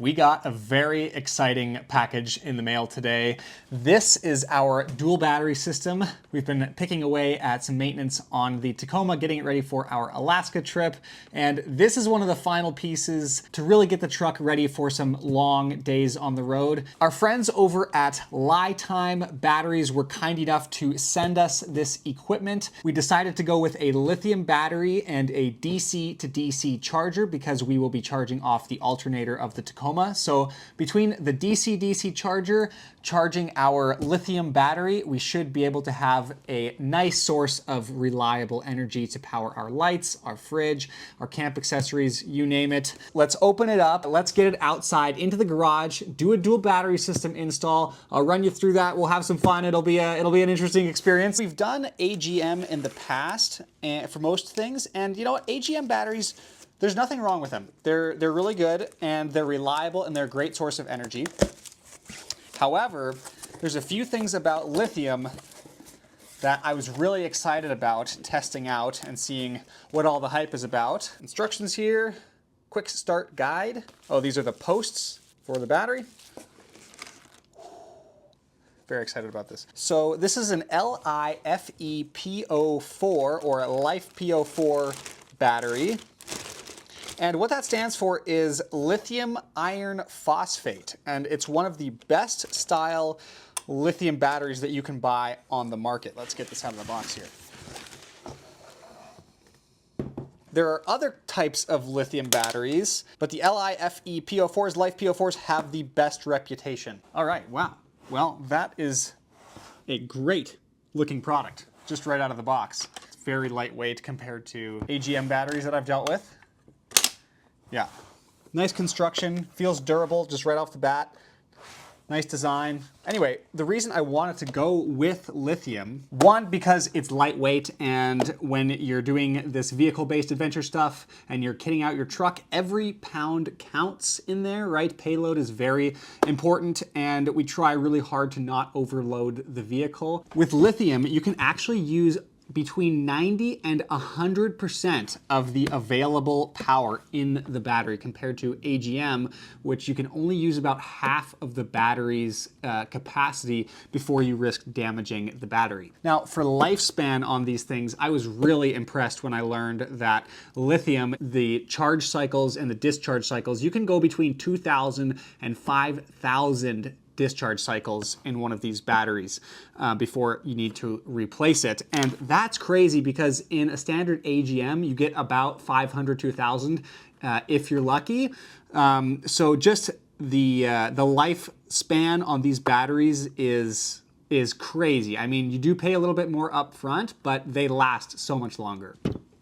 We got a very exciting package in the mail today. This is our dual battery system. We've been picking away at some maintenance on the Tacoma, getting it ready for our Alaska trip. And this is one of the final pieces to really get the truck ready for some long days on the road. Our friends over at LiTime batteries were kind enough to send us this equipment. We decided to go with a lithium battery and a DC to DC charger because we will be charging off the alternator of the Tacoma. So between the DC-DC charger, charging our lithium battery, we should be able to have a nice source of reliable energy to power our lights, our fridge, our camp accessories, you name it. Let's open it up. Let's get it outside into the garage, do a dual battery system install. I'll run you through that. We'll have some fun. It'll be an interesting experience. We've done AGM in the past for most things, and you know what? AGM batteries, there's nothing wrong with them. They're really good and they're reliable and they're a great source of energy. However, there's a few things about lithium that I was really excited about testing out and seeing what all the hype is about. Instructions here, quick start guide. Oh, these are the posts for the battery. Very excited about this. So this is an LiFePO4 or a LiFePO4 battery. And what that stands for is lithium iron phosphate. And it's one of the best style lithium batteries that you can buy on the market. Let's get this out of the box here. There are other types of lithium batteries, but the LiFePO4s, LiFePO4s have the best reputation. All right, wow. Well, that is a great looking product, just right out of the box. It's very lightweight compared to AGM batteries that I've dealt with. Yeah, nice construction, feels durable just right off the bat. Nice design. Anyway, the reason I wanted to go with lithium, one, because it's lightweight, and when you're doing this vehicle-based adventure stuff and you're kitting out your truck, every pound counts in there, right? Payload is very important, and we try really hard to not overload the vehicle. With lithium, you can actually use between 90 and 100% of the available power in the battery compared to AGM, which you can only use about half of the battery's capacity before you risk damaging the battery. Now, for lifespan on these things, I was really impressed when I learned that lithium, the charge cycles and the discharge cycles, you can go between 2,000 and 5,000 discharge cycles in one of these batteries before you need to replace it. And that's crazy because in a standard AGM, you get about 500 to 1,000 if you're lucky. So just the lifespan on these batteries is crazy. I mean, you do pay a little bit more up front, but they last so much longer.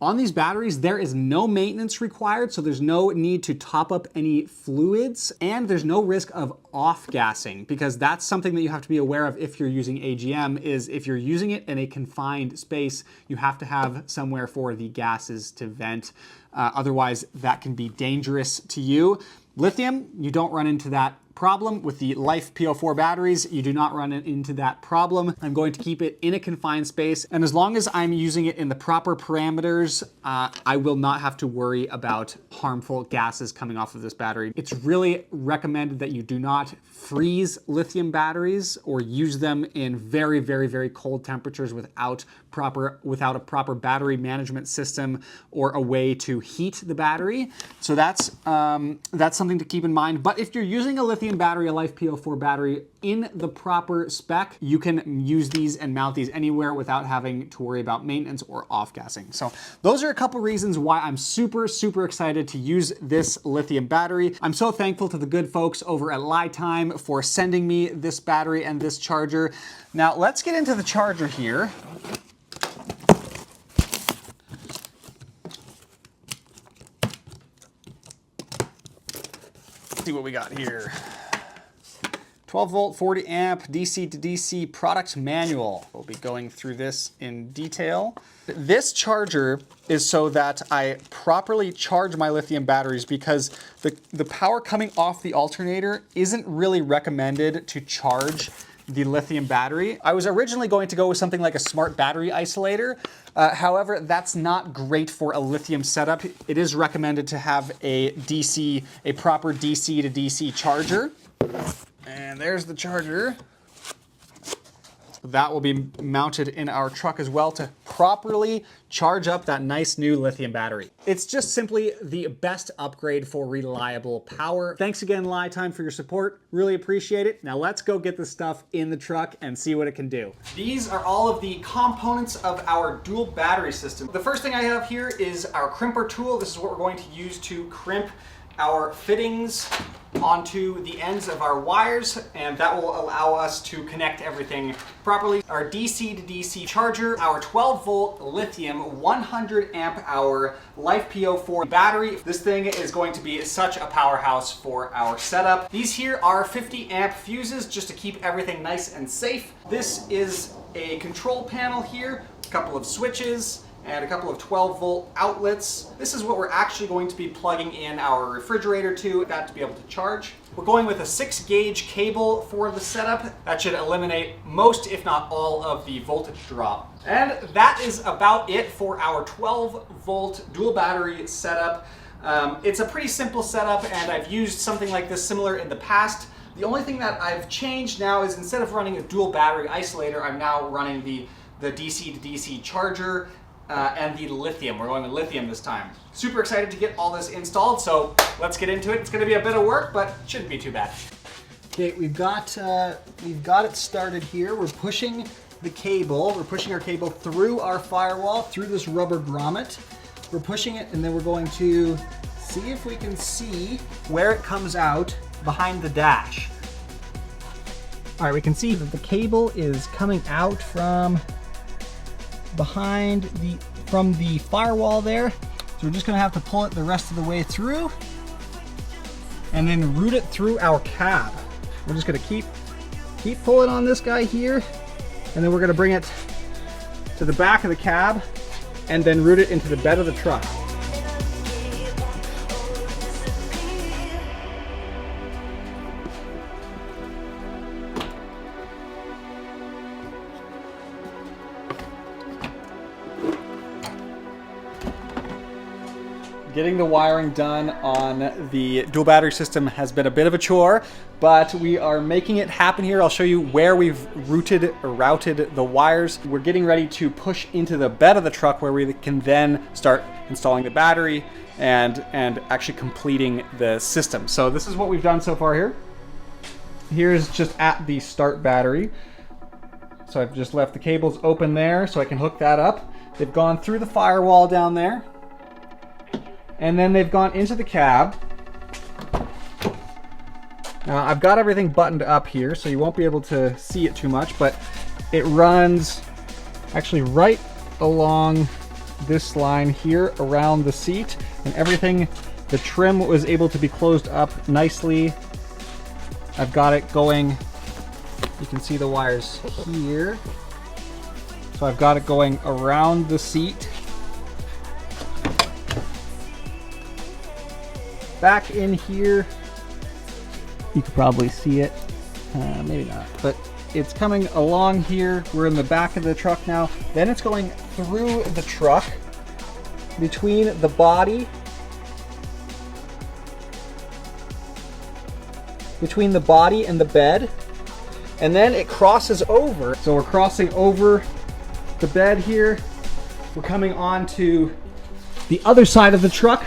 On these batteries, there is no maintenance required, so there's no need to top up any fluids, and there's no risk of off-gassing, because that's something that you have to be aware of if you're using AGM, is if you're using it in a confined space, you have to have somewhere for the gases to vent. Otherwise, that can be dangerous to you. Lithium, you don't run into that problem. With the LiFePO4 batteries, you do not run into that problem. I'm going to keep it in a confined space, and as long as I'm using it in the proper parameters, I will not have to worry about harmful gases coming off of this battery. It's really recommended that you do not freeze lithium batteries or use them in very, very, very cold temperatures without a proper battery management system or a way to heat the battery. So that's something to keep in mind. But if you're using a lithium battery, a LiFePO4 battery, in the proper spec, you can use these and mount these anywhere without having to worry about maintenance or off-gassing. So those are a couple reasons why I'm super, super excited to use this lithium battery. I'm so thankful to the good folks over at LiTime for sending me this battery and this charger. Now let's get into the charger here. Let's see what we got here. 12 volt, 40 amp, DC to DC product manual. We'll be going through this in detail. This charger is so that I properly charge my lithium batteries, because the power coming off the alternator isn't really recommended to charge the lithium battery. I was originally going to go with something like a smart battery isolator. However, that's not great for a lithium setup. It is recommended to have a proper DC to DC charger. And there's the charger. That will be mounted in our truck as well to properly charge up that nice new lithium battery. It's just simply the best upgrade for reliable power. Thanks again, LiTime, for your support. Really appreciate it. Now let's go get this stuff in the truck and see what it can do. These are all of the components of our dual battery system. The first thing I have here is our crimper tool. This is what we're going to use to crimp our fittings onto the ends of our wires, and that will allow us to connect everything properly. Our DC to DC charger, our 12-volt lithium 100 amp hour LiFePO4 battery. This thing is going to be such a powerhouse for our setup. These here are 50 amp fuses just to keep everything nice and safe. This is a control panel here, a couple of switches, and a couple of 12-volt outlets. This is what we're actually going to be plugging in our refrigerator to be able to charge. We're going with a 6-gauge cable for the setup. That should eliminate most, if not all, of the voltage drop. And that is about it for our 12-volt dual battery setup. It's a pretty simple setup, and I've used something like this similar in the past. The only thing that I've changed now is instead of running a dual battery isolator, I'm now running the DC to DC charger and the lithium. We're going with lithium this time. Super excited to get all this installed, so let's get into it. It's going to be a bit of work, but it shouldn't be too bad. Okay, we've got it started here. We're pushing the cable. We're pushing our cable through our firewall, through this rubber grommet. We're pushing it, and then we're going to see if we can see where it comes out behind the dash. All right, we can see that the cable is coming out from the firewall there. So we're just gonna have to pull it the rest of the way through and then route it through our cab. We're just gonna keep pulling on this guy here, and then we're gonna bring it to the back of the cab and then route it into the bed of the truck. Getting the wiring done on the dual battery system has been a bit of a chore, but we are making it happen here. I'll show you where we've routed the wires. We're getting ready to push into the bed of the truck where we can then start installing the battery and actually completing the system. So this is what we've done so far here. Here's just at the start battery. So I've just left the cables open there so I can hook that up. They've gone through the firewall down there, and then they've gone into the cab. Now I've got everything buttoned up here, so you won't be able to see it too much, but it runs actually right along this line here around the seat, and everything, the trim was able to be closed up nicely. I've got it going, you can see the wires here. So I've got it going around the seat, back in here. You could probably see it, maybe not, but it's coming along here. We're in the back of the truck now. Then it's going through the truck, between the body, and the bed, and then it crosses over. So we're crossing over the bed here. We're coming on to the other side of the truck.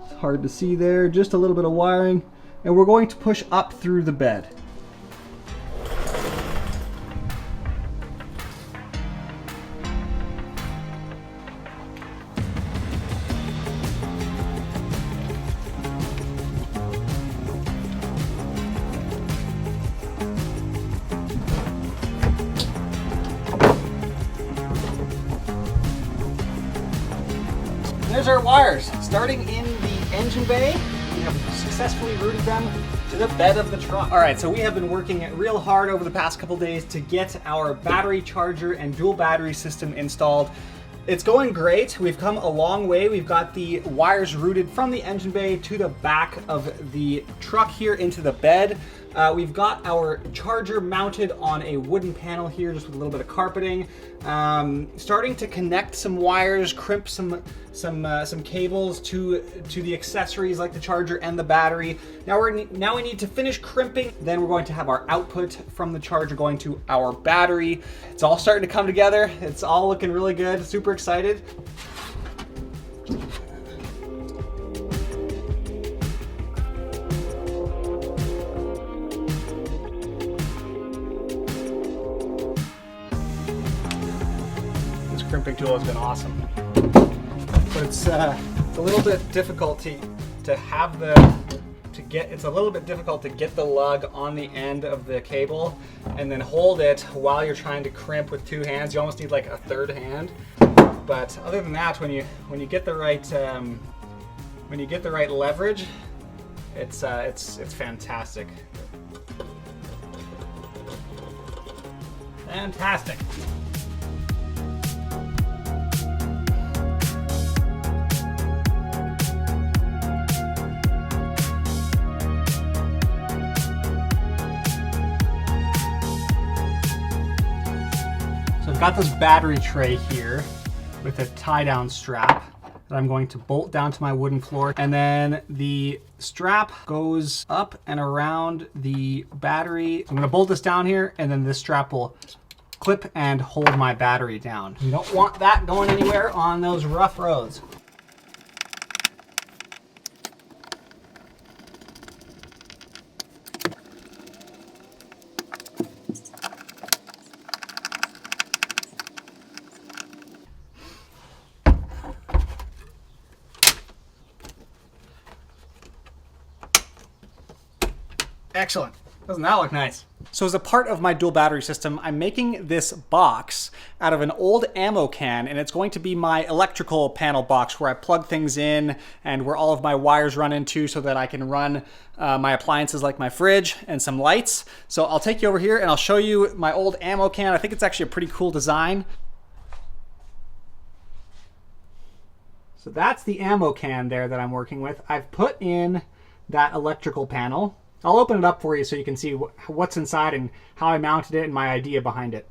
It's hard to see there, just a little bit of wiring. And we're going to push up through the bed. There's our wires, starting in the engine bay. We have successfully routed them to the bed of the truck. All right, so we have been working real hard over the past couple days to get our battery charger and dual battery system installed. It's going great. We've come a long way. We've got the wires routed from the engine bay to the back of the truck here into the bed. We've got our charger mounted on a wooden panel here, just with a little bit of carpeting. Starting to connect some wires, crimp some cables to the accessories like the charger and the battery. Now we need to finish crimping. Then we're going to have our output from the charger going to our battery. It's all starting to come together. It's all looking really good. Super excited. Crimping tool has been awesome, but it's a little bit difficult to have it's a little bit difficult to get the lug on the end of the cable and then hold it while you're trying to crimp with two hands. You almost need like a third hand. But other than that, when you get the right leverage, it's fantastic. Fantastic. I've got this battery tray here with a tie-down strap that I'm going to bolt down to my wooden floor, and then the strap goes up and around the battery. I'm going to bolt this down here, and then this strap will clip and hold my battery down. You don't want that going anywhere on those rough roads. Excellent. Doesn't that look nice? So as a part of my dual battery system, I'm making this box out of an old ammo can, and it's going to be my electrical panel box where I plug things in and where all of my wires run into so that I can run my appliances like my fridge and some lights. So I'll take you over here and I'll show you my old ammo can. I think it's actually a pretty cool design. So that's the ammo can there that I'm working with. I've put in that electrical panel. I'll open it up for you so you can see what's inside and how I mounted it and my idea behind it.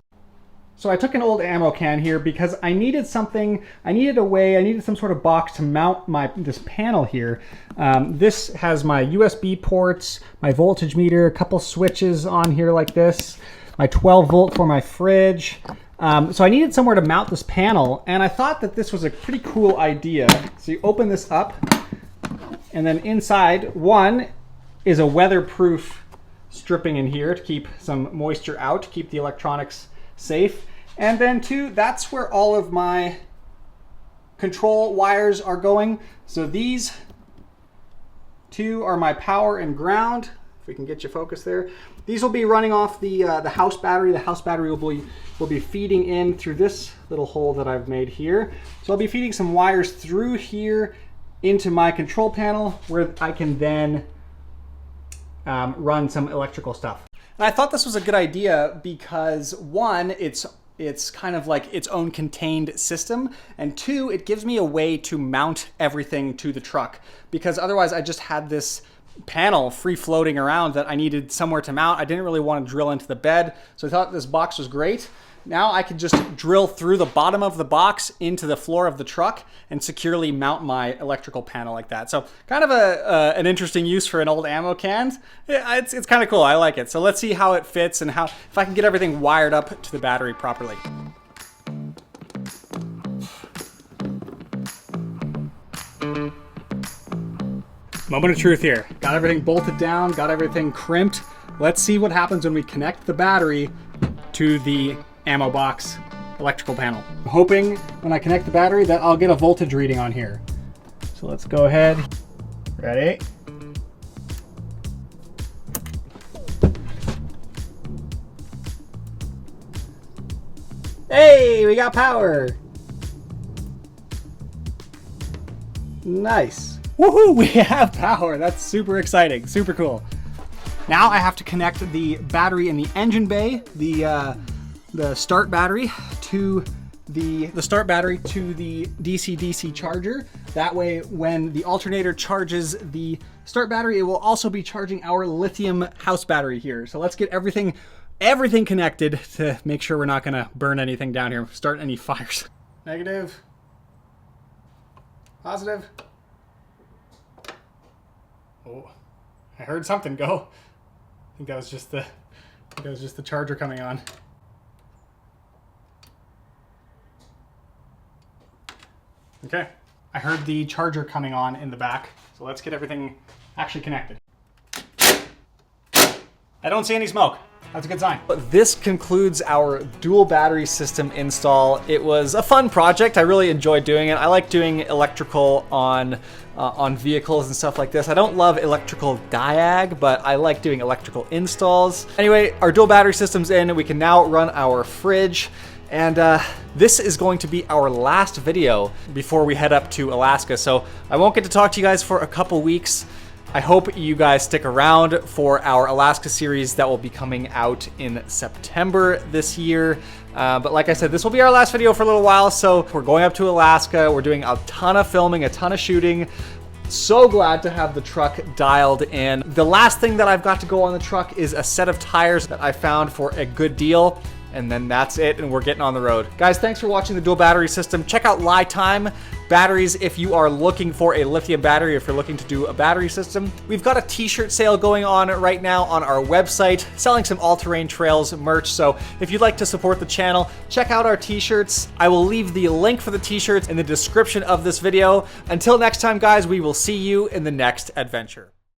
So I took an old ammo can here because I needed something, I needed some sort of box to mount this panel here. This has my USB ports, my voltage meter, a couple switches on here like this, my 12 volt for my fridge. So I needed somewhere to mount this panel, and I thought that this was a pretty cool idea. So you open this up, and then inside, one is a weatherproof stripping in here to keep some moisture out, to keep the electronics safe. And then two, that's where all of my control wires are going. So these two are my power and ground. If we can get you focused there. These will be running off the house battery. The house battery will be feeding in through this little hole that I've made here. So I'll be feeding some wires through here into my control panel where I can then run some electrical stuff. And I thought this was a good idea because one, it's kind of like its own contained system, and two, it gives me a way to mount everything to the truck, because otherwise I just had this panel free floating around that I needed somewhere to mount. I didn't really want to drill into the bed, so I thought this box was great. Now I could just drill through the bottom of the box into the floor of the truck and securely mount my electrical panel like that. So kind of an interesting use for an old ammo can. Yeah, it's kind of cool. I like it. So let's see how it fits and if I can get everything wired up to the battery properly. Moment of truth here. Got everything bolted down, got everything crimped. Let's see what happens when we connect the battery to the ammo box electrical panel. I'm hoping when I connect the battery that I'll get a voltage reading on here. So let's go ahead. Ready? Hey, we got power. Nice. Woohoo, we have power. That's super exciting, super cool. Now I have to connect the battery in the engine bay, the start battery to the DC-DC charger. That way, when the alternator charges the start battery, it will also be charging our lithium house battery here. So let's get everything connected to make sure we're not gonna burn anything down here, start any fires. Negative. Positive. Oh, I heard something go. I think that was just the charger coming on. Okay, I heard the charger coming on in the back, so let's get everything actually connected. I don't see any smoke. That's a good sign. This concludes our dual battery system install. It was a fun project. I really enjoyed doing it. I like doing electrical on vehicles and stuff like this. I don't love electrical diag, but I like doing electrical installs. Anyway, our dual battery system's in. We can now run our fridge. And this is going to be our last video before we head up to Alaska. So I won't get to talk to you guys for a couple weeks. I hope you guys stick around for our Alaska series that will be coming out in September this year. But like I said, this will be our last video for a little while. So we're going up to Alaska. We're doing a ton of filming, a ton of shooting. So glad to have the truck dialed in. The last thing that I've got to go on the truck is a set of tires that I found for a good deal. And then that's it, and we're getting on the road. Guys, thanks for watching the dual battery system. Check out LiTime batteries if you are looking for a lithium battery, if you're looking to do a battery system. We've got a t-shirt sale going on right now on our website, selling some all-terrain trails merch. So if you'd like to support the channel, check out our t-shirts. I will leave the link for the t-shirts in the description of this video. Until next time, guys, we will see you in the next adventure.